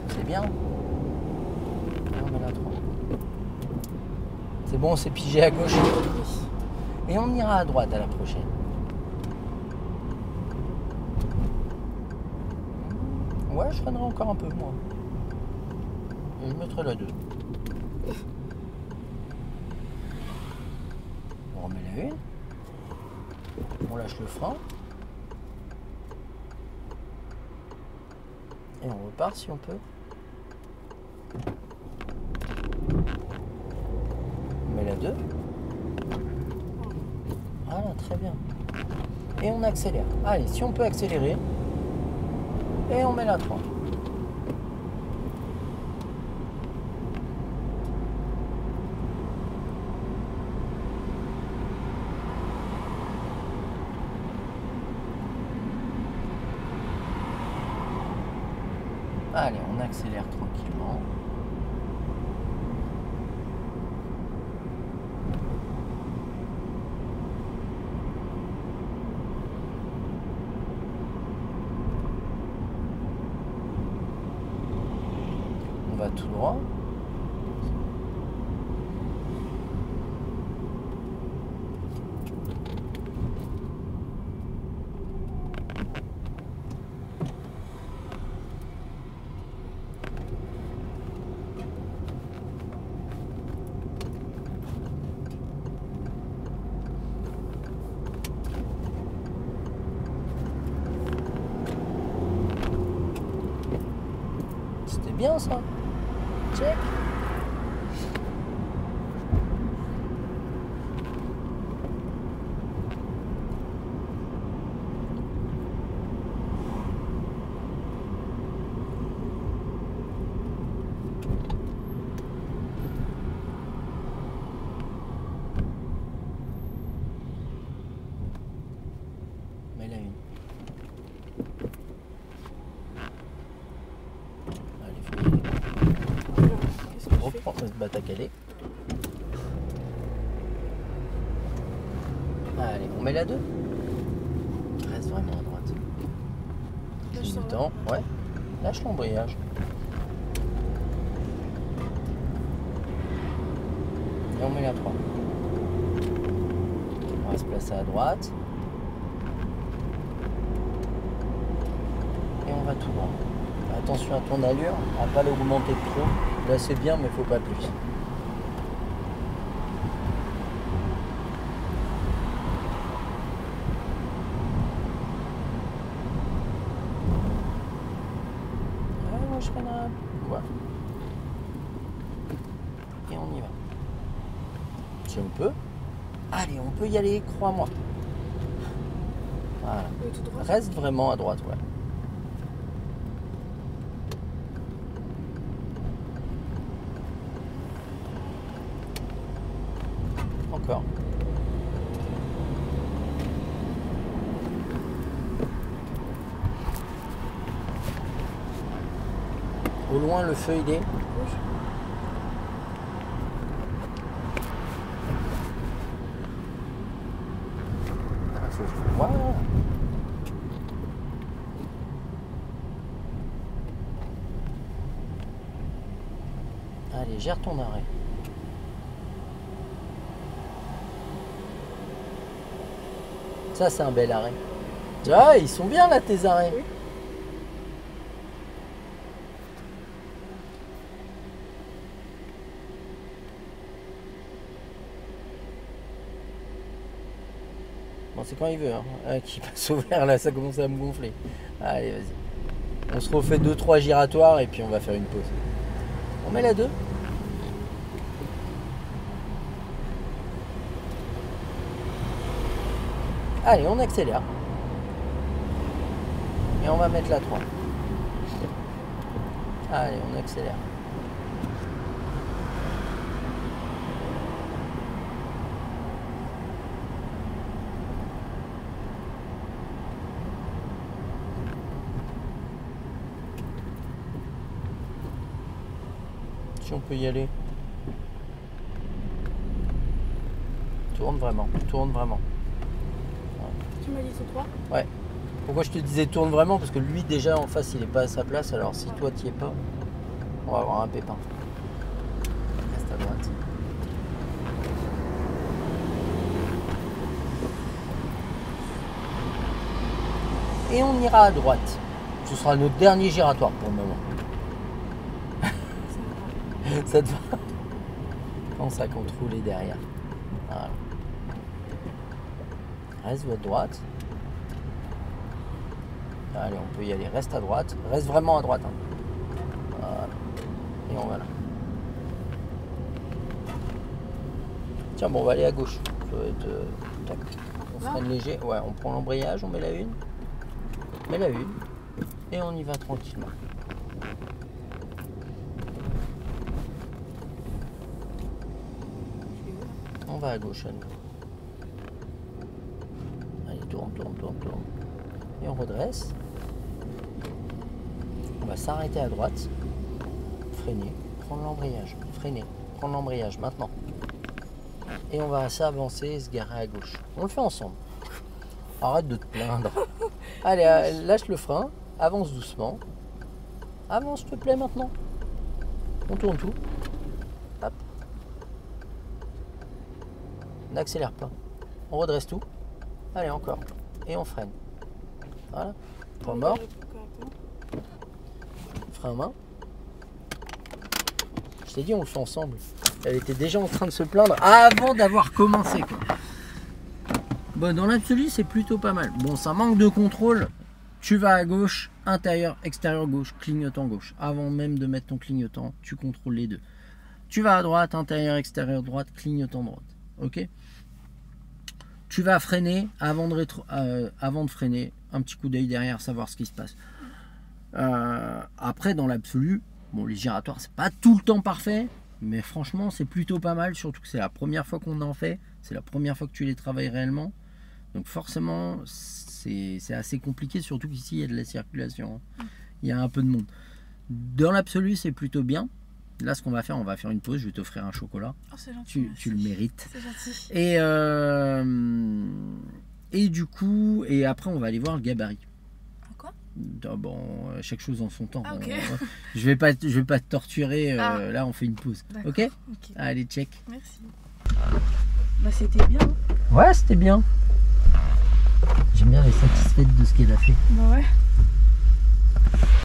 c'est bien. Et on met la 3. C'est bon, c'est pigé à gauche. Et on ira à droite à la prochaine. Ouais, je freinerai encore un peu, moi. Et je mettrai la 2. On remet la 1. On lâche le frein. Et on repart si on peut. On met la 2. Voilà, très bien. Et on accélère. Allez, si on peut accélérer. Et on met la 3. Allez, on accélère tranquillement. On va tout droit. C'était bien ça. Check. Mets la 1. Allez, faut y aller. Qu'est-ce que je fais? Reprends, bah t'as calé. Allez, on met la 2. Reste vraiment à droite. Là, je Cligne sors du là. temps, ouais. Lâche l'embrayage. Et on met la 3. On va se placer à droite. Et on va tout droit. Attention à ton allure, à pas l'augmenter de trop. Là c'est bien mais faut pas plus. Ouais, moi je freinerai un peu. Voilà. Et on y va. Si on peut. Allez, on peut y aller, crois-moi. Voilà. Tout droit. Reste vraiment à droite, ouais. Encore. Au loin, le feu, il est. Rouge. Voilà. Allez, gère ton arrêt. Ça, c'est un bel arrêt. Ah, ils sont bien là, tes arrêts. Oui. Bon, c'est quand il veut. Hein. Ah, qui passe au vert, là, ça commence à me gonfler. Allez, vas-y. On se refait 2-3 giratoires et puis on va faire une pause. On met la 2. Allez, on accélère. Et on va mettre la 3. Allez, on accélère. Si on peut y aller. Tourne vraiment, tourne vraiment. Tu m'as dit c'est 3. Ouais. Pourquoi je te disais tourne vraiment? Parce que lui déjà en face il est pas à sa place, alors si toi t'y es pas, on va avoir un pépin. Reste à droite. Et on ira à droite. ce sera notre dernier giratoire pour le moment. Ça te va? Pense à contrôler derrière. Voilà. Reste à droite. Allez, on peut y aller. Reste à droite. Reste vraiment à droite. Hein. Voilà. Et on va là. Tiens, bon, on va aller à gauche. Ça va être top. On freine léger. Ouais, on prend l'embrayage, on met la une. On met la une. Et on y va tranquillement. On va à gauche à nouveau. Allez, tourne. Et on redresse. On va s'arrêter à droite. Freiner. Prendre l'embrayage. Freiner. Prendre l'embrayage maintenant. Et on va s'avancer et se garer à gauche. On le fait ensemble. Arrête de te plaindre. Allez, lâche le frein. Avance doucement. Avance, s'il te plaît, maintenant. On tourne tout. Hop. On accélère pas. On redresse tout. Allez, encore. Et on freine. Voilà. Point mort. Frein à main. Je t'ai dit, on le fait ensemble. Elle était déjà en train de se plaindre avant d'avoir commencé, quoi. Bon, dans l'absolu, c'est plutôt pas mal. Bon, ça manque de contrôle. Tu vas à gauche, intérieur, extérieur gauche, clignotant gauche. Avant même de mettre ton clignotant, tu contrôles les deux. Tu vas à droite, intérieur, extérieur, droite, clignotant droite. Ok? Tu vas freiner avant de freiner. Un petit coup d'œil derrière, savoir ce qui se passe. Après, dans l'absolu, bon, les giratoires, c'est pas tout le temps parfait. Mais franchement, c'est plutôt pas mal. Surtout que c'est la première fois qu'on en fait. C'est la première fois que tu les travailles réellement. Donc forcément, c'est assez compliqué. Surtout qu'ici, il y a de la circulation. Il y a un peu de monde. Dans l'absolu, c'est plutôt bien. Là, ce qu'on va faire, on va faire une pause. Je vais t'offrir un chocolat. Oh, c'est gentil. Tu le mérites. C'est gentil. Et du coup, et après, on va aller voir le gabarit. Quoi? Bon, chaque chose en son temps. Ah, ok. Je vais pas te torturer. Là, on fait une pause. Ok? Allez, check. Merci. Bah, c'était bien. Hein. Ouais, c'était bien. J'aime bien, elle est satisfaite de ce qu'elle a fait. Bah ouais.